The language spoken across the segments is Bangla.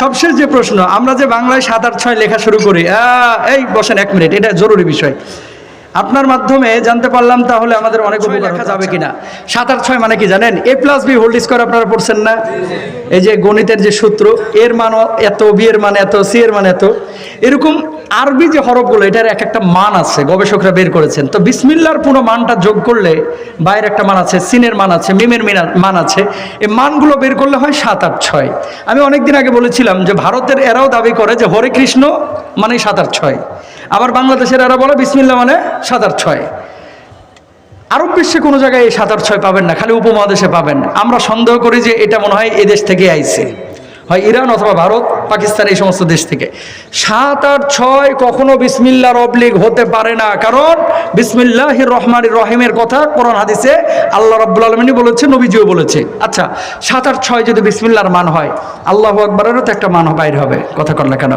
সবশেষ যে প্রশ্ন, আমরা যে বাংলায় 7, 8, 6 লেখা শুরু করি, এই বসেন 1 মিনিট, এটা জরুরি বিষয়। আপনার মাধ্যমে জানতে পারলাম তাহলে আমাদের অনেক উপকার লেখা যাবে কিনা। 7, 8, 6 মানে কি জানেন? a+b হোল স্কয়ার আপনারা পড়ছেন না? এই যে গণিতের যে সূত্র, এর মান এত, বি এর মান এত, সি এর মান এত, এরকম আরবি যে হরফগুলো এটার এক একটা মান আছে, গবেষকরা বের করেছেন। তো বিসমিল্লাহর পুরো মানটা যোগ করলে বাইরের একটা মান আছে, সিনের মান আছে, মিমের মান আছে, এই মানগুলো বের করলে হয় 7, 8, 6। আমি অনেকদিন আগে বলেছিলাম যে ভারতের এরাও দাবি করে যে হরে কৃষ্ণ মানে 7, 8, 6, আবার বাংলাদেশের এরা বলে বিসমিল্লাহ মানে 7, 8, 6। আরব বিশ্বে কোনো জায়গায় এই 7, 8, 6 পাবেন না, খালি উপমহাদেশে পাবেন। আমরা সন্দেহ করি যে এটা মনে হয় এই দেশ থেকে আইছে, হয় ইরান অথবা ভারত, পাকিস্তান, এই সমস্ত দেশ থেকে। 7, 8, 6 কখনো বিসমিল্লাহর অবলিগ হতে পারে না, কারণ বিসমিল্লাহির রহমানির রহিমের কথা কোরআন হাদিসে আল্লাহ রাব্বুল আলামিন বলেছে, নবীজিও বলেছে। আচ্ছা, 7, 8, 6 যদি বিসমিল্লাহর মান হয়, আল্লাহু আকবারেরও তো একটা মান বাইর হবে, কথা কর না কেন?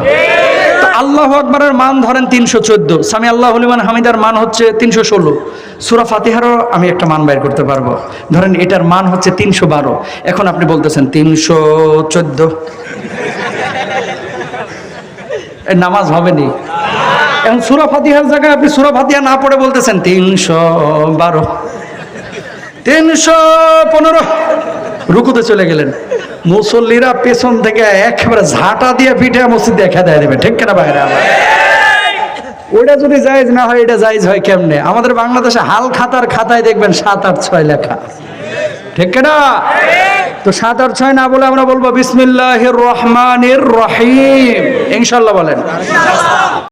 তো আল্লাহু আকবারের মান ধরেন 314, সামি আল্লাহু লিমান হামিদার মান হচ্ছে 316, সূরা ফাতিহারও আমি একটা মান বাইর করতে পারবো, ধরেন এটার মান হচ্ছে 312। এখন আপনি বলতেছেন 314, নামাজ হবে নি? এখন সূরা ফাতিহার জায়গায় আপনি সূরা ফাতিহা না পড়ে বলতেছেন 312, 315, রুকুতে চলে গেলেন। মুসল্লিরা পেছন থেকে একেবারে ঝাঁটা দিয়ে পিঠে মসজিদে খেদায় দেবে, ঠিক কিনা বাইরে? ওইটা যদি জায়েজ না হয়, এটা জায়েজ হয় কেমনে? আমাদের বাংলাদেশে হাল খাতার খাতায় দেখবেন 7, 8, 6 লেখা, ঠিক কিনা? তো 7, 8, 6 না বলে আমরা বলবো বিসমিল্লাহির রহমানির রহিম, ইনশাআল্লাহ বলেন।